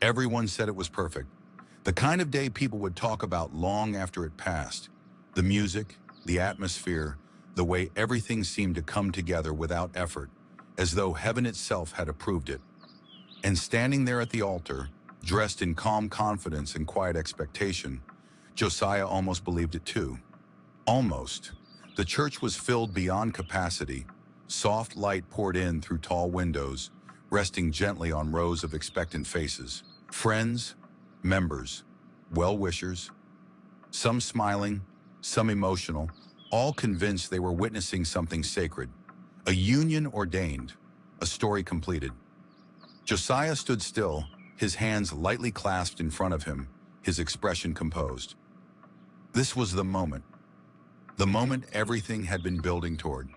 Everyone said it was perfect. The kind of day people would talk about long after it passed. The music, the atmosphere, the way everything seemed to come together without effort, as though heaven itself had approved it. And standing there at the altar, dressed in calm confidence and quiet expectation, Josiah almost believed it too. Almost. The church was filled beyond capacity. Soft light poured in through tall windows, resting gently on rows of expectant faces. Friends, members, well-wishers, some smiling, some emotional, all convinced they were witnessing something sacred. A union ordained, a story completed. Josiah stood still, his hands lightly clasped in front of him, his expression composed. This was the moment everything had been building toward.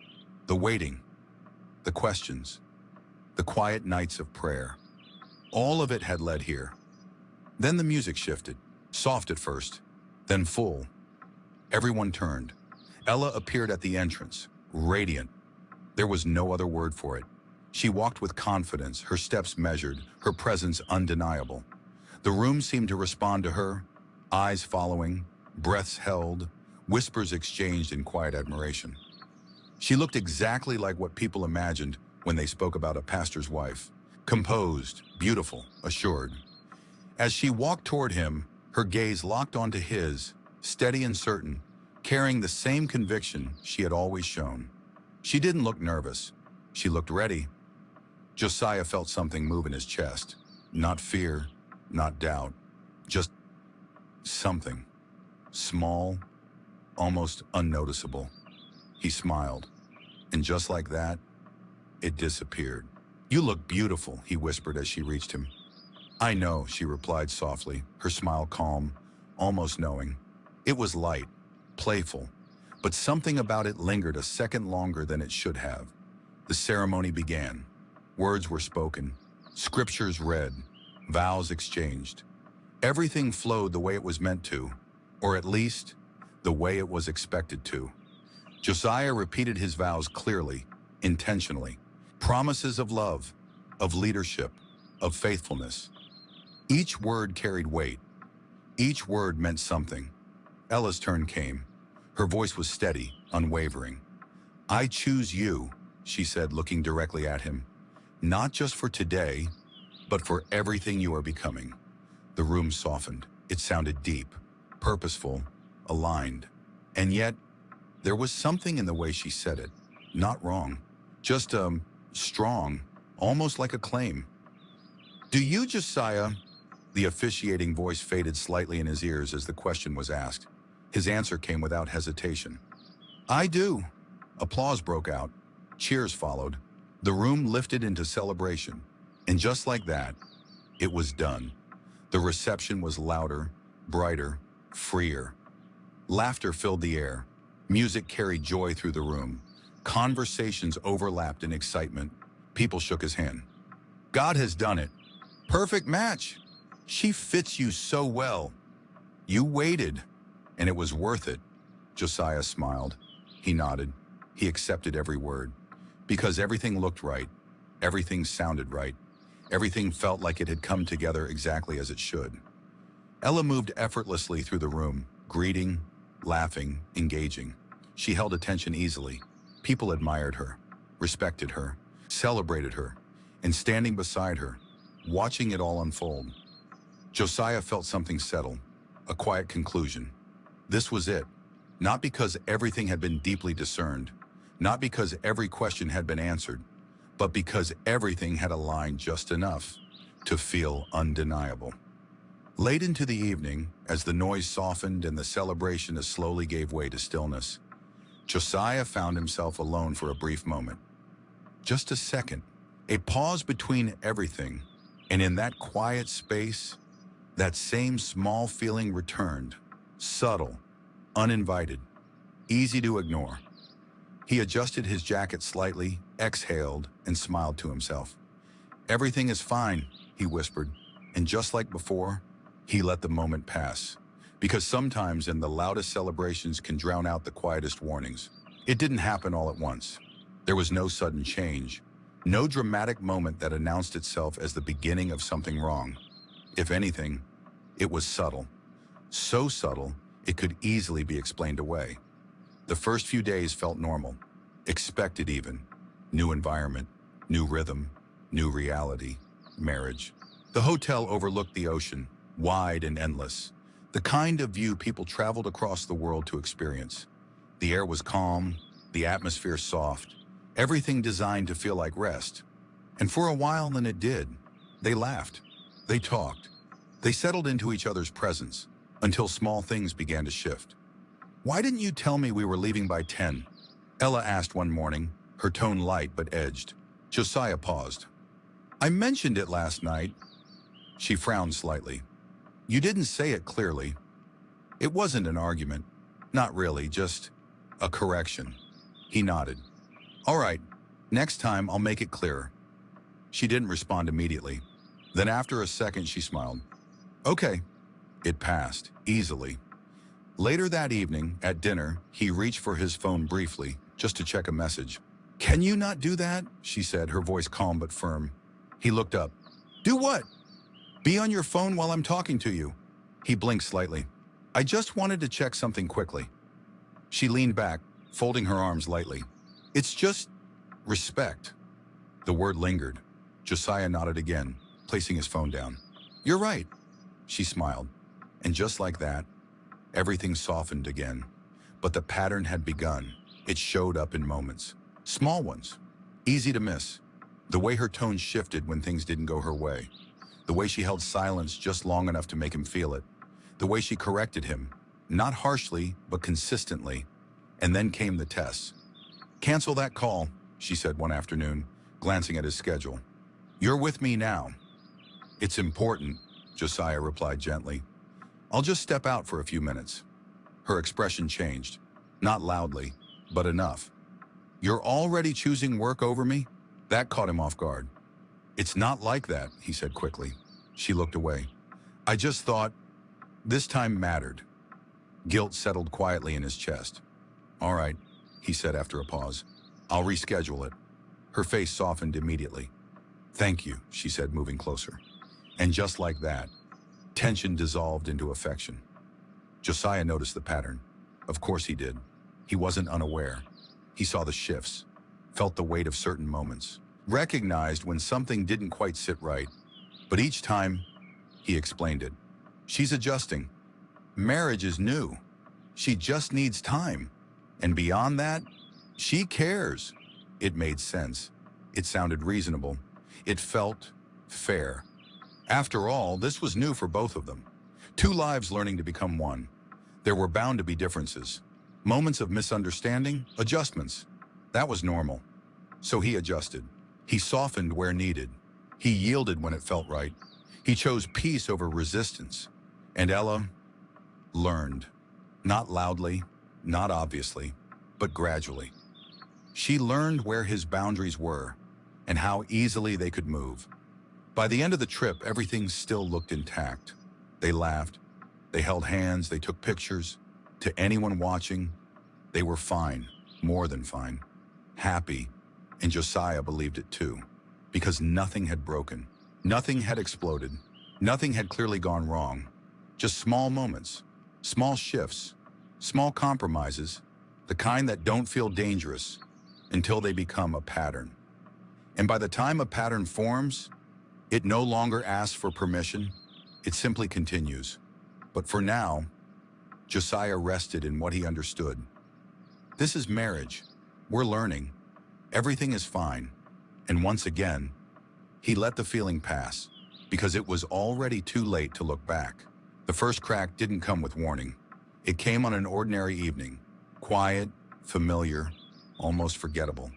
The waiting, the questions, the quiet nights of prayer. All of it had led here. Then the music shifted, soft at first, then full. Everyone turned. Ella appeared at the entrance, radiant. There was no other word for it. She walked with confidence, her steps measured, her presence undeniable. The room seemed to respond to her, eyes following, breaths held, whispers exchanged in quiet admiration. She looked exactly like what people imagined when they spoke about a pastor's wife. Composed, beautiful, assured. As she walked toward him, her gaze locked onto his, steady and certain, carrying the same conviction she had always shown. She didn't look nervous. She looked ready. Josiah felt something move in his chest. Not fear, not doubt, just something. Small, almost unnoticeable. He smiled, and just like that, it disappeared. "You look beautiful," he whispered as she reached him. "I know," she replied softly, her smile calm, almost knowing. It was light, playful, but something about it lingered a second longer than it should have. The ceremony began. Words were spoken, scriptures read, vows exchanged. Everything flowed the way it was meant to, or at least, the way it was expected to. Josiah repeated his vows clearly, intentionally. Promises of love, of leadership, of faithfulness. Each word carried weight. Each word meant something. Ella's turn came. Her voice was steady, unwavering. "I choose you," she said, looking directly at him. "Not just for today, but for everything you are becoming." The room softened. It sounded deep, purposeful, aligned. And yet, there was something in the way she said it. Not wrong. Just, strong, almost like a claim. "Do you, Josiah?" The officiating voice faded slightly in his ears as the question was asked. His answer came without hesitation. "I do." Applause broke out. Cheers followed. The room lifted into celebration. And just like that, it was done. The reception was louder, brighter, freer. Laughter filled the air. Music carried joy through the room. Conversations overlapped in excitement. People shook his hand. "God has done it. Perfect match. She fits you so well. You waited, and it was worth it." Josiah smiled. He nodded. He accepted every word. Because everything looked right. Everything sounded right. Everything felt like it had come together exactly as it should. Ella moved effortlessly through the room, greeting, laughing, engaging. She held attention easily. People admired her, respected her, celebrated her, and standing beside her, watching it all unfold. Josiah felt something settle, a quiet conclusion. This was it. Not because everything had been deeply discerned, not because every question had been answered, but because everything had aligned just enough to feel undeniable. Late into the evening, as the noise softened and the celebration slowly gave way to stillness, Josiah found himself alone for a brief moment. Just a second, a pause between everything, and in that quiet space, that same small feeling returned, subtle, uninvited, easy to ignore. He adjusted his jacket slightly, exhaled, and smiled to himself. "Everything is fine," he whispered, and just like before, he let the moment pass. Because sometimes in the loudest celebrations can drown out the quietest warnings. It didn't happen all at once. There was no sudden change, no dramatic moment that announced itself as the beginning of something wrong. If anything, it was subtle. So subtle, it could easily be explained away. The first few days felt normal, expected even. New environment, new rhythm, new reality, marriage. The hotel overlooked the ocean, wide and endless. The kind of view people traveled across the world to experience. The air was calm, the atmosphere soft, everything designed to feel like rest. And for a while then it did. They laughed, they talked, they settled into each other's presence until small things began to shift. "Why didn't you tell me we were leaving by 10?" Ella asked one morning, her tone light but edged. Josiah paused. "I mentioned it last night." She frowned slightly. "You didn't say it clearly." "It wasn't an argument. Not really, just a correction." He nodded. "All right, next time I'll make it clearer." She didn't respond immediately. Then after a second she smiled. "Okay." It passed, easily. Later that evening, at dinner, he reached for his phone briefly, just to check a message. "Can you not do that?" she said, her voice calm but firm. He looked up. "Do what?" "Be on your phone while I'm talking to you." He blinked slightly. "I just wanted to check something quickly." She leaned back, folding her arms lightly. "It's just respect." The word lingered. Josiah nodded again, placing his phone down. "You're right." She smiled. And just like that, everything softened again. But the pattern had begun. It showed up in moments. Small ones. Easy to miss. The way her tone shifted when things didn't go her way. The way she held silence just long enough to make him feel it. The way she corrected him, not harshly, but consistently. And then came the tests. "Cancel that call," she said one afternoon, glancing at his schedule. "You're with me now." "It's important," Josiah replied gently. "I'll just step out for a few minutes." Her expression changed. Not loudly, but enough. "You're already choosing work over me?" That caught him off guard. "It's not like that," he said quickly. She looked away. "I just thought this time mattered." Guilt settled quietly in his chest. "All right," he said after a pause. "I'll reschedule it." Her face softened immediately. "Thank you," she said, moving closer. And just like that, tension dissolved into affection. Josiah noticed the pattern. Of course he did. He wasn't unaware. He saw the shifts, felt the weight of certain moments, recognized when something didn't quite sit right. But each time, he explained it. "She's adjusting. Marriage is new. She just needs time. And beyond that, she cares." It made sense. It sounded reasonable. It felt fair. After all, this was new for both of them. Two lives learning to become one. There were bound to be differences. Moments of misunderstanding, adjustments. That was normal. So he adjusted. He softened where needed. He yielded when it felt right. He chose peace over resistance. And Ella learned. Not loudly, not obviously, but gradually. She learned where his boundaries were and how easily they could move. By the end of the trip, everything still looked intact. They laughed, they held hands, they took pictures. To anyone watching, they were fine, more than fine, happy, and Josiah believed it too, because nothing had broken, nothing had exploded, nothing had clearly gone wrong. Just small moments, small shifts, small compromises, the kind that don't feel dangerous until they become a pattern. And by the time a pattern forms, it no longer asks for permission, it simply continues. But for now, Josiah rested in what he understood. This is marriage. We're learning. Everything is fine. And once again, he let the feeling pass, because it was already too late to look back. The first crack didn't come with warning. It came on an ordinary evening, quiet, familiar, almost forgettable,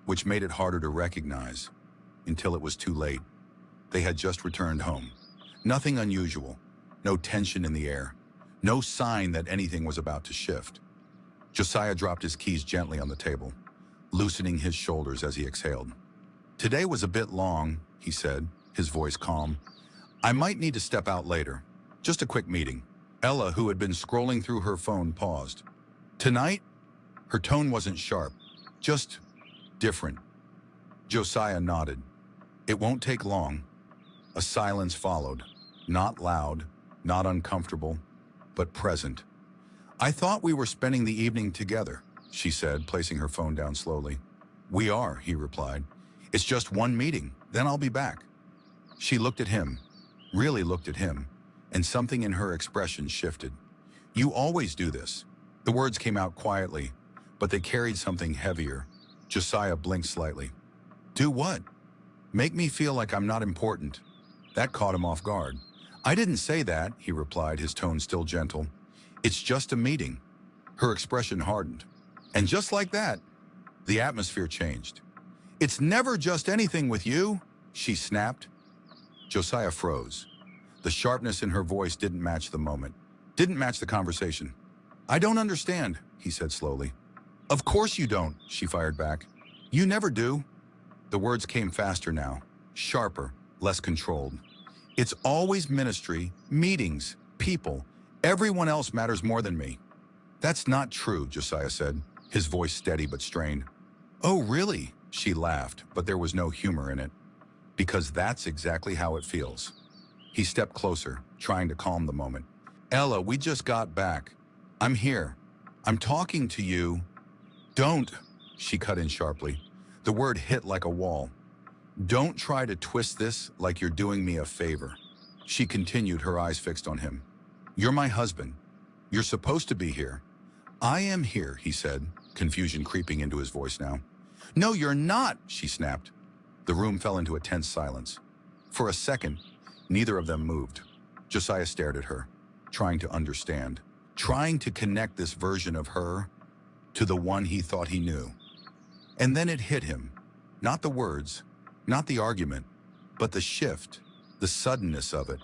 which made it harder to recognize until it was too late. They had just returned home. Nothing unusual, no tension in the air, no sign that anything was about to shift. Josiah dropped his keys gently on the table, loosening his shoulders as he exhaled. "Today was a bit long," he said, his voice calm. "I might need to step out later. Just a quick meeting." Ella, who had been scrolling through her phone, paused. "Tonight?" Her tone wasn't sharp, just different. Josiah nodded. "It won't take long." A silence followed. not loud, not uncomfortable, but present. "I thought we were spending the evening together," she said, placing her phone down slowly. "We are," he replied. "It's just one meeting, then I'll be back." She looked at him, really looked at him, and something in her expression shifted. "You always do this." The words came out quietly, but they carried something heavier. Josiah blinked slightly. "Do what?" "Make me feel like I'm not important." That caught him off guard. "I didn't say that," he replied, his tone still gentle. "It's just a meeting." Her expression hardened. And just like that, the atmosphere changed. "It's never just anything with you," she snapped. Josiah froze. The sharpness in her voice didn't match the moment, didn't match the conversation. "I don't understand," he said slowly. "Of course you don't," she fired back. "You never do." The words came faster now, sharper, less controlled. "It's always ministry, meetings, people. Everyone else matters more than me." "That's not true," Josiah said, his voice steady but strained. "Oh, really?" She laughed, but there was no humor in it. "Because that's exactly how it feels." He stepped closer, trying to calm the moment. "Ella, we just got back. I'm here. I'm talking to you." "Don't," she cut in sharply. The word hit like a wall. "Don't try to twist this like you're doing me a favor." She continued, her eyes fixed on him. "You're my husband. You're supposed to be here." "I am here," he said, confusion creeping into his voice now. "No, you're not," she snapped. The room fell into a tense silence. For a second, neither of them moved. Josiah stared at her, trying to understand, trying to connect this version of her to the one he thought he knew. And then it hit him. Not the words, not the argument, but the shift, the suddenness of it.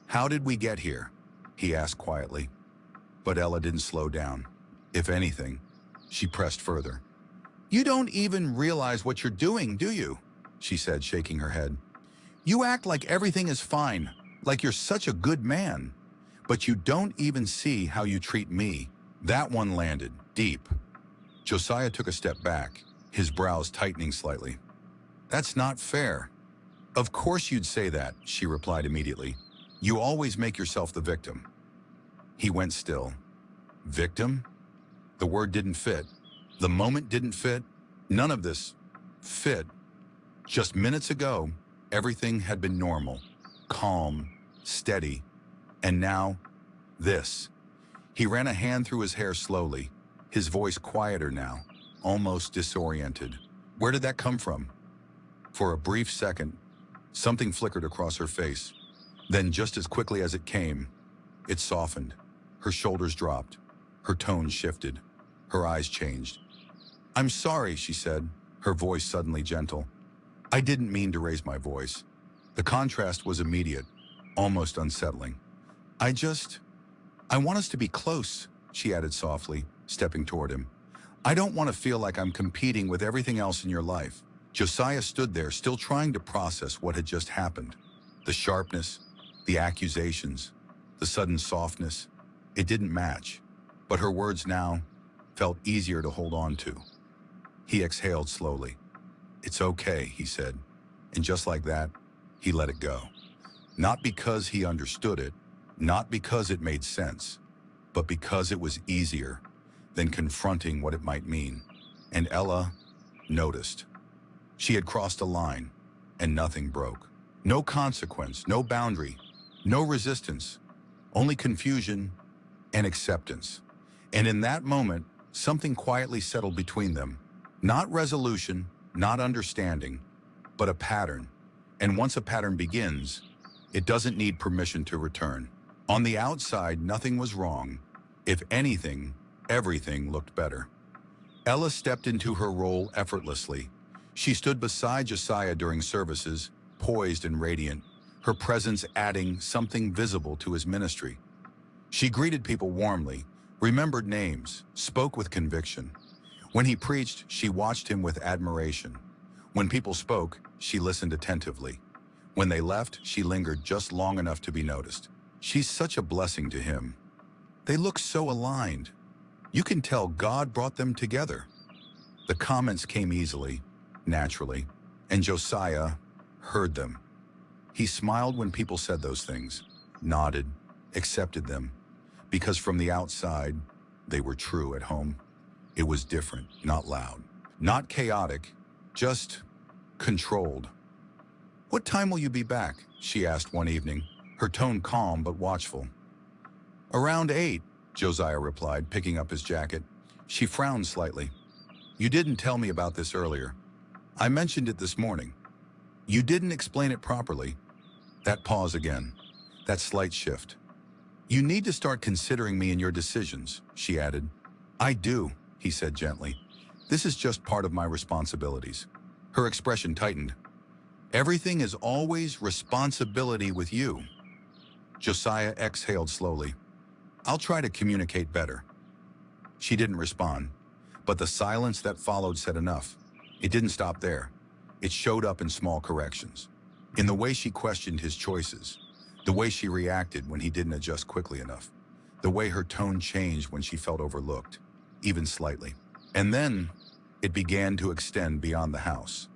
"How did we get here?" he asked quietly. But Ella didn't slow down. If anything, she pressed further. "You don't even realize what you're doing, do you?" she said, shaking her head. "You act like everything is fine, like you're such a good man. But you don't even see how you treat me." That one landed deep. Josiah took a step back, his brows tightening slightly. "That's not fair." "Of course you'd say that," she replied immediately. "You always make yourself the victim." He went still. Victim? The word didn't fit. The moment didn't fit. None of this fit. Just minutes ago, everything had been normal, calm, steady, and now, this. He ran a hand through his hair slowly, his voice quieter now, almost disoriented. "Where did that come from?" For a brief second, something flickered across her face. Then just as quickly as it came, it softened. Her shoulders dropped. Her tone shifted. Her eyes changed. "I'm sorry," she said, her voice suddenly gentle. "I didn't mean to raise my voice." The contrast was immediate, almost unsettling. I want us to be close," she added softly, stepping toward him. "I don't want to feel like I'm competing with everything else in your life." Josiah stood there, still trying to process what had just happened. The sharpness, the accusations, the sudden softness. It didn't match, but her words now felt easier to hold on to. He exhaled slowly. "It's okay," he said, and just like that, he let it go. Not because he understood it, not because it made sense, but because it was easier than confronting what it might mean. And Ella noticed. She had crossed a line, and nothing broke. No consequence, no boundary, no resistance, only confusion and acceptance. And in that moment, something quietly settled between them. Not resolution, not understanding, but a pattern. And once a pattern begins, it doesn't need permission to return. On the outside, nothing was wrong. If anything, everything looked better. Ella stepped into her role effortlessly. She stood beside Josiah during services, poised and radiant, her presence adding something visible to his ministry. She greeted people warmly, remembered names, spoke with conviction. When he preached, she watched him with admiration. When people spoke, she listened attentively. When they left, she lingered just long enough to be noticed. She's such a blessing to him. They look so aligned. You can tell God brought them together. The comments came easily, naturally, and Josiah heard them. He smiled when people said those things, nodded, accepted them, because from the outside, they were true at home. It was different, not loud, not chaotic, just controlled. "What time will you be back?" she asked one evening, her tone calm but watchful. "Around 8, Josiah replied, picking up his jacket. She frowned slightly. "You didn't tell me about this earlier. I mentioned it this morning. You didn't explain it properly." That pause again, that slight shift. "You need to start considering me in your decisions," she added. "I do," he said gently. "This is just part of my responsibilities." Her expression tightened. "Everything is always responsibility with you." Josiah exhaled slowly. "I'll try to communicate better." She didn't respond, but the silence that followed said enough. It didn't stop there. It showed up in small corrections. In the way she questioned his choices, the way she reacted when he didn't adjust quickly enough, the way her tone changed when she felt overlooked, even slightly. And then it began to extend beyond the house.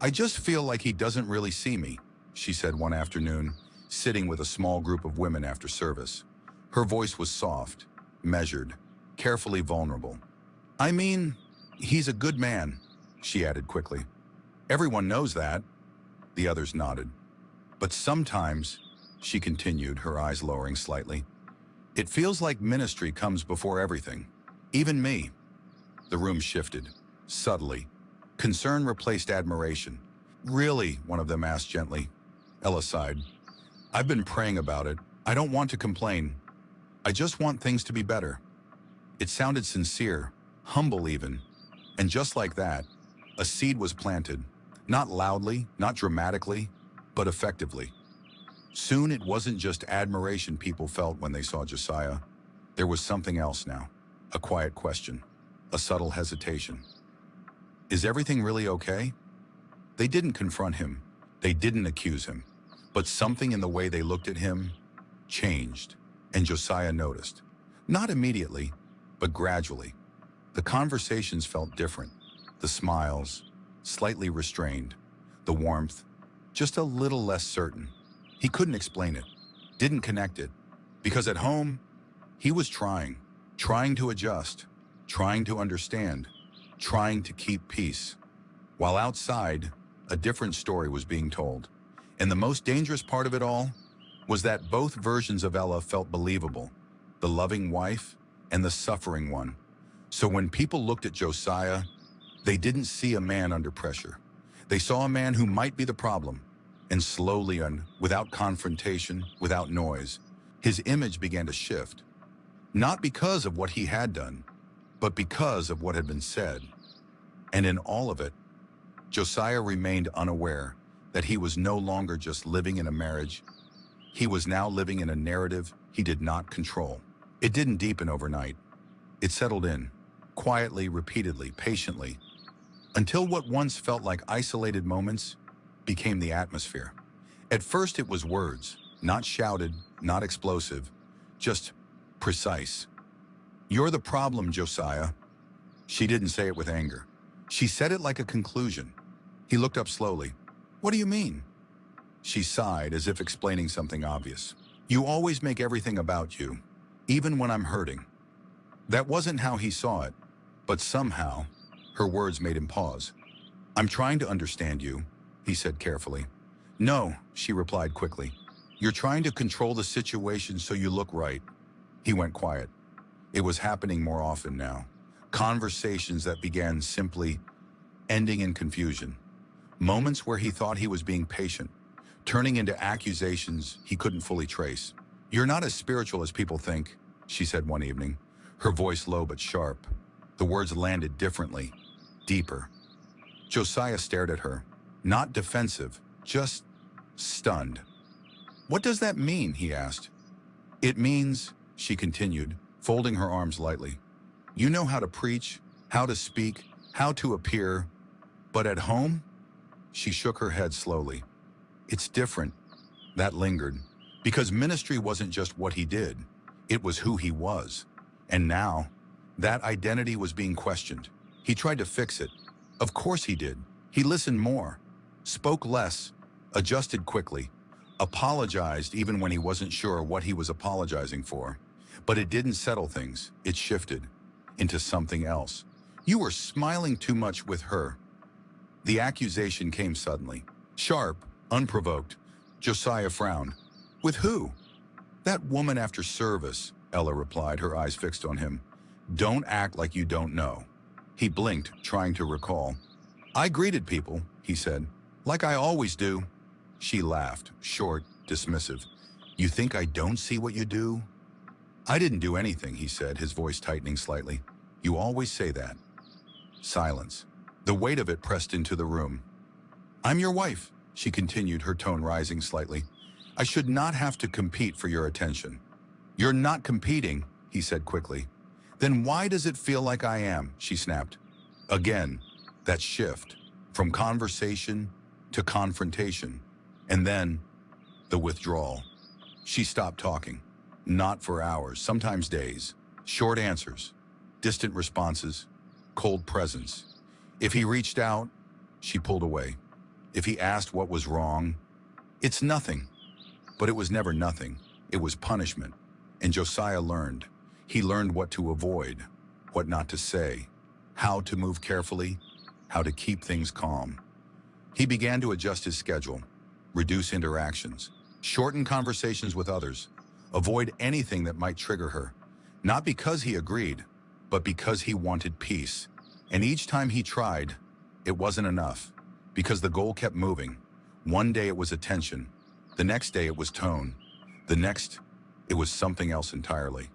"I just feel like he doesn't really see me," she said one afternoon, sitting with a small group of women after service. Her voice was soft, measured, carefully vulnerable. "I mean, he's a good man," she added quickly. "Everyone knows that." The others nodded. "But sometimes," she continued, her eyes lowering slightly, "it feels like ministry comes before everything. Even me." The room shifted, subtly. Concern replaced admiration. "Really?" one of them asked gently. Ella sighed. "I've been praying about it. I don't want to complain. I just want things to be better." It sounded sincere, humble even. And just like that, a seed was planted. Not loudly, not dramatically, but effectively. Soon it wasn't just admiration people felt when they saw Josiah. There was something else now. A quiet question. A subtle hesitation. "Is everything really okay?" They didn't confront him. They didn't accuse him. But something in the way they looked at him changed. And Josiah noticed. Not immediately, but gradually. The conversations felt different. The smiles, slightly restrained. The warmth, just a little less certain. He couldn't explain it, didn't connect it. Because at home, he was trying to adjust, trying to understand, trying to keep peace. While outside, a different story was being told. And the most dangerous part of it all was that both versions of Ella felt believable, the loving wife and the suffering one. So when people looked at Josiah, they didn't see a man under pressure. They saw a man who might be the problem. And slowly, and without confrontation, without noise, his image began to shift. Not because of what he had done, but because of what had been said. And in all of it, Josiah remained unaware that he was no longer just living in a marriage. He was now living in a narrative he did not control. It didn't deepen overnight. It settled in, quietly, repeatedly, patiently, until what once felt like isolated moments became the atmosphere. At first it was words, not shouted, not explosive, just precise. "You're the problem, Josiah." She didn't say it with anger. She said it like a conclusion. He looked up slowly. "What do you mean?" She sighed, as if explaining something obvious. "You always make everything about you, even when I'm hurting." That wasn't how he saw it, but somehow, her words made him pause. "I'm trying to understand you," he said carefully. "No," she replied quickly. "You're trying to control the situation so you look right." He went quiet. It was happening more often now. Conversations that began simply, ending in confusion. Moments where he thought he was being patient, turning into accusations he couldn't fully trace. "You're not as spiritual as people think," she said one evening, her voice low but sharp. The words landed differently, deeper. Josiah stared at her, not defensive, just stunned. "What does that mean?" he asked. "It means," she continued, folding her arms lightly, "you know how to preach, how to speak, how to appear, but at home?" She shook her head slowly. "It's different." That lingered, because ministry wasn't just what he did, it was who he was. And now, that identity was being questioned. He tried to fix it. Of course he did. He listened more, spoke less, adjusted quickly. apologized even when he wasn't sure what he was apologizing for. But it didn't settle things. It shifted into something else. You were smiling too much with her. The accusation came suddenly, sharp, unprovoked. Josiah frowned. With who? That woman after service, Ella replied, her eyes fixed on him. Don't act like you don't know. He blinked, trying to recall. I greeted people, he said, like I always do. She laughed, short, dismissive. You think I don't see what you do? I didn't do anything, he said, his voice tightening slightly. You always say that. Silence. The weight of it pressed into the room. I'm your wife, she continued, her tone rising slightly. I should not have to compete for your attention. You're not competing, he said quickly. Then why does it feel like I am, she snapped. Again, that shift, from conversation to confrontation, and then the withdrawal. She stopped talking, not for hours, sometimes days. Short answers, distant responses, cold presence. If he reached out, she pulled away. If he asked what was wrong, it's nothing. But it was never nothing. It was punishment. And Josiah learned. He learned what to avoid, what not to say, how to move carefully, how to keep things calm. He began to adjust his schedule, reduce interactions, shorten conversations with others, avoid anything that might trigger her, not because he agreed, but because he wanted peace. And each time he tried, it wasn't enough, because the goal kept moving. One day it was attention, the next day it was tone, the next, it was something else entirely.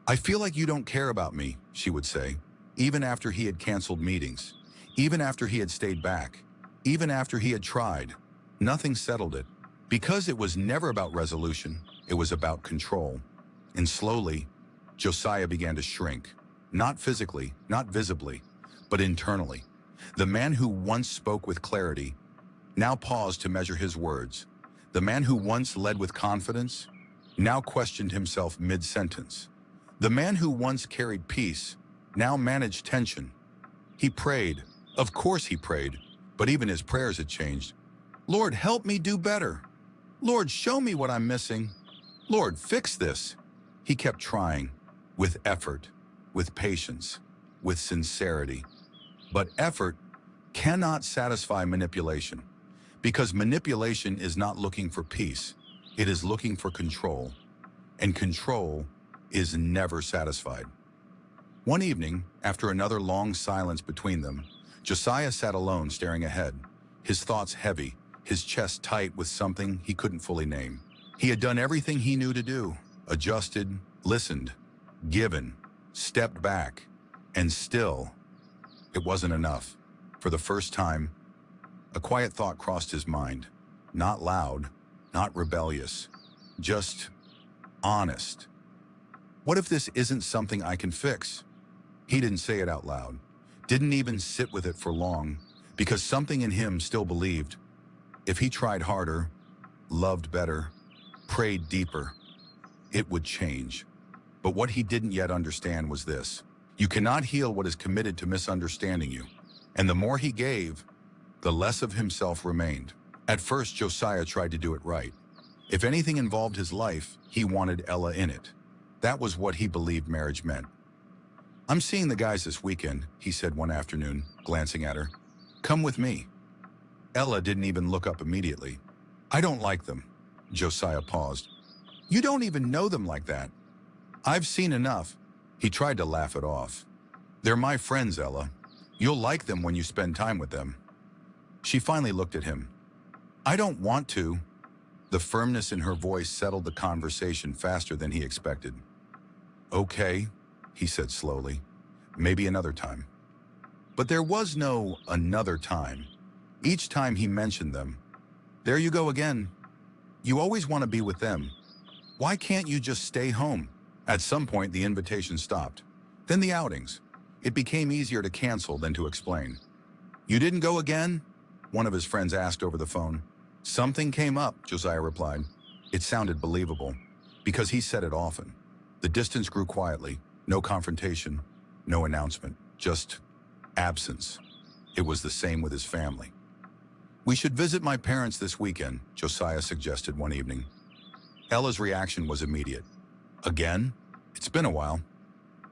I feel like you don't care about me, she would say, even after he had canceled meetings, even after he had stayed back, even after he had tried. Nothing settled it, because it was never about resolution, it was about control. And slowly, Josiah began to shrink, not physically, not visibly, but internally. The man who once spoke with clarity now paused to measure his words. The man who once led with confidence now questioned himself mid-sentence. The man who once carried peace now managed tension. He prayed. Of course he prayed, but even his prayers had changed. Lord, help me do better. Lord, show me what I'm missing. Lord, fix this. He kept trying, with effort, with patience, with sincerity. But effort cannot satisfy manipulation, because manipulation is not looking for peace. It is looking for control, and control is never satisfied. One evening, after another long silence between them, Josiah sat alone staring ahead, his thoughts heavy, his chest tight with something he couldn't fully name. He had done everything he knew to do, adjusted, listened, given, stepped back, and still, it wasn't enough. For the first time, a quiet thought crossed his mind. Not loud, not rebellious, just honest. What if this isn't something I can fix? He didn't say it out loud, didn't even sit with it for long, because something in him still believed. If he tried harder, loved better, prayed deeper, it would change. But what he didn't yet understand was this. You cannot heal what is committed to misunderstanding you. And the more he gave, the less of himself remained. At first, Josiah tried to do it right. If anything involved his life, he wanted Ella in it. That was what he believed marriage meant. I'm seeing the guys this weekend, he said one afternoon, glancing at her. Come with me. Ella didn't even look up immediately. I don't like them. Josiah paused. You don't even know them like that. I've seen enough. He tried to laugh it off. They're my friends, Ella. You'll like them when you spend time with them. She finally looked at him. I don't want to. The firmness in her voice settled the conversation faster than he expected. Okay, he said slowly. Maybe another time. But there was no another time. Each time he mentioned them. There you go again. You always want to be with them. Why can't you just stay home? At some point, the invitation stopped. Then the outings. It became easier to cancel than to explain. You didn't go again? One of his friends asked over the phone. Something came up, Josiah replied. It sounded believable, because he said it often. The distance grew quietly. No confrontation, no announcement, just absence. It was the same with his family. We should visit my parents this weekend, Josiah suggested one evening. Ella's reaction was immediate. Again? It's been a while.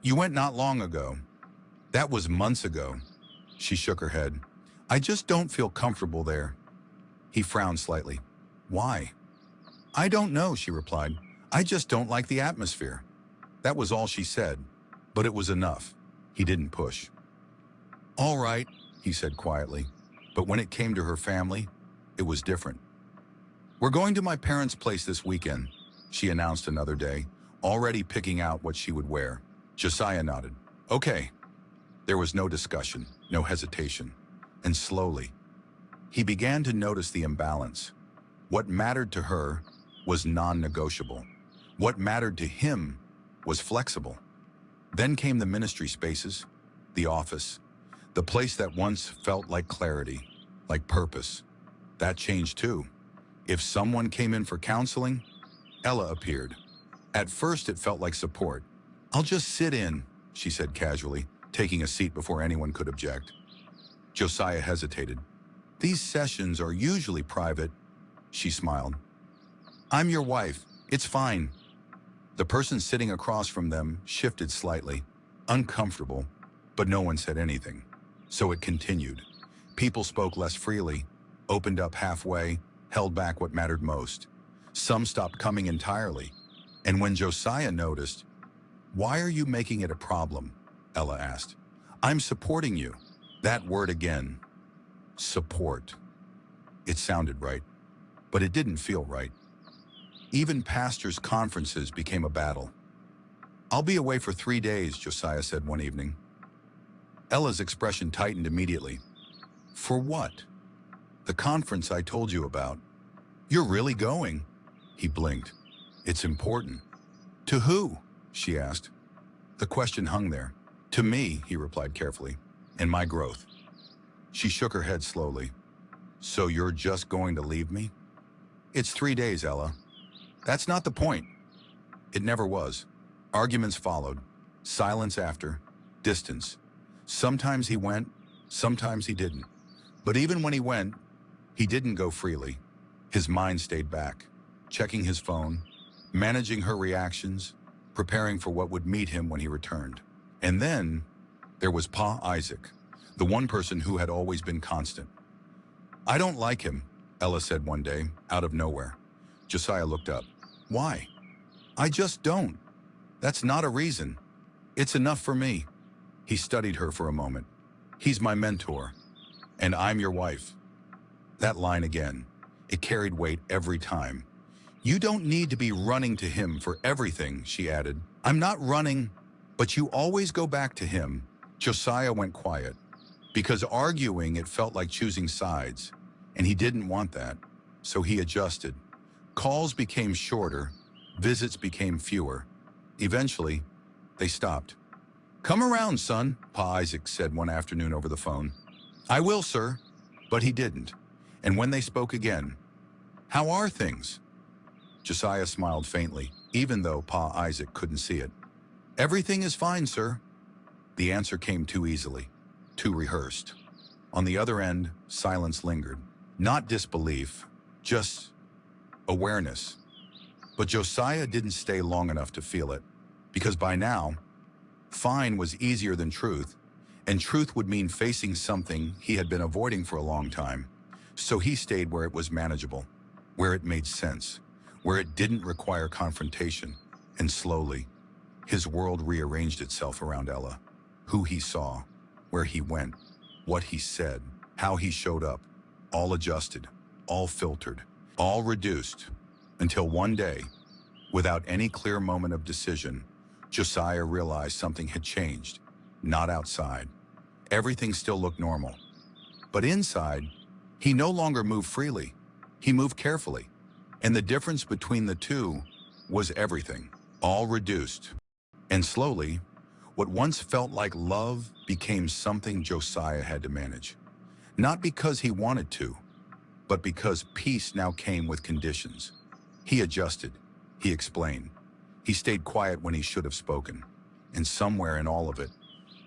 You went not long ago. That was months ago. She shook her head. I just don't feel comfortable there. He frowned slightly. Why? I don't know, she replied. I just don't like the atmosphere. That was all she said, but it was enough. He didn't push. All right, he said quietly, but when it came to her family, it was different. We're going to my parents' place this weekend, she announced another day, already picking out what she would wear. Josiah nodded. Okay. There was no discussion, no hesitation, and slowly, he began to notice the imbalance. What mattered to her was non-negotiable. What mattered to him was flexible. Then came the ministry spaces, the office, the place that once felt like clarity, like purpose. That changed too. If someone came in for counseling, Ella appeared. At first it felt like support. I'll just sit in, she said casually, taking a seat before anyone could object. Josiah hesitated. These sessions are usually private, she smiled. I'm your wife. It's fine. The person sitting across from them shifted slightly, uncomfortable, but no one said anything. So it continued. People spoke less freely, opened up halfway, held back what mattered most. Some stopped coming entirely. And when Josiah noticed, why are you making it a problem? Ella asked. I'm supporting you. That word again. Support. It sounded right, but it didn't feel right. Even pastors' conferences became a battle. I'll be away for 3 days, Josiah said one evening. Ella's expression tightened immediately. For what? The conference I told you about. You're really going? He blinked. It's important. To who? She asked. The question hung there. To me, he replied carefully, and my growth. She shook her head slowly. So you're just going to leave me? It's 3 days, Ella. That's not the point. It never was. Arguments followed. Silence after. Distance. Sometimes he went, sometimes he didn't. But even when he went, he didn't go freely. His mind stayed back, checking his phone, managing her reactions, preparing for what would meet him when he returned. And then there was Pa Isaac, the one person who had always been constant. I don't like him, Ella said one day, out of nowhere. Josiah looked up. Why? I just don't. That's not a reason. It's enough for me. He studied her for a moment. He's my mentor, and I'm your wife. That line again, it carried weight every time. You don't need to be running to him for everything, she added. I'm not running, but you always go back to him. Josiah went quiet, because arguing it felt like choosing sides, and he didn't want that, so he adjusted. Calls became shorter, visits became fewer. Eventually, they stopped. Come around, son, Pa Isaac said one afternoon over the phone. I will, sir, but he didn't. And when they spoke again, how are things? Josiah smiled faintly, even though Pa Isaac couldn't see it. Everything is fine, sir. The answer came too easily, too rehearsed. On the other end, silence lingered. Not disbelief, just awareness. But Josiah didn't stay long enough to feel it, because by now, fine was easier than truth, and truth would mean facing something he had been avoiding for a long time. So he stayed where it was manageable, where it made sense, where it didn't require confrontation, and slowly, his world rearranged itself around Ella. Who he saw, where he went, what he said, how he showed up, all adjusted, all filtered, all reduced, until one day, without any clear moment of decision, Josiah realized something had changed, not outside. Everything still looked normal. But inside, he no longer moved freely. He moved carefully. And the difference between the two was everything, all reduced. And slowly, what once felt like love became something Josiah had to manage. Not because he wanted to, but because peace now came with conditions. He adjusted. He explained. He stayed quiet when he should have spoken. And somewhere in all of it,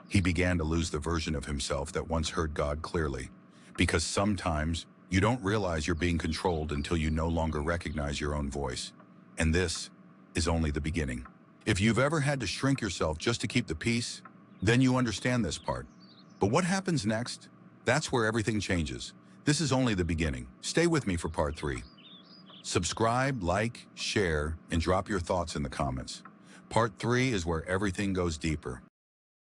he began to lose the version of himself that once heard God clearly. Because sometimes You don't realize you're being controlled until you no longer recognize your own voice. And this is only the beginning. If you've ever had to shrink yourself just to keep the peace, then you understand this part. But what happens next? That's where everything changes. This is only the beginning. Stay with me for part 3. Subscribe, like, share, and drop your thoughts in the comments. Part 3 is where everything goes deeper.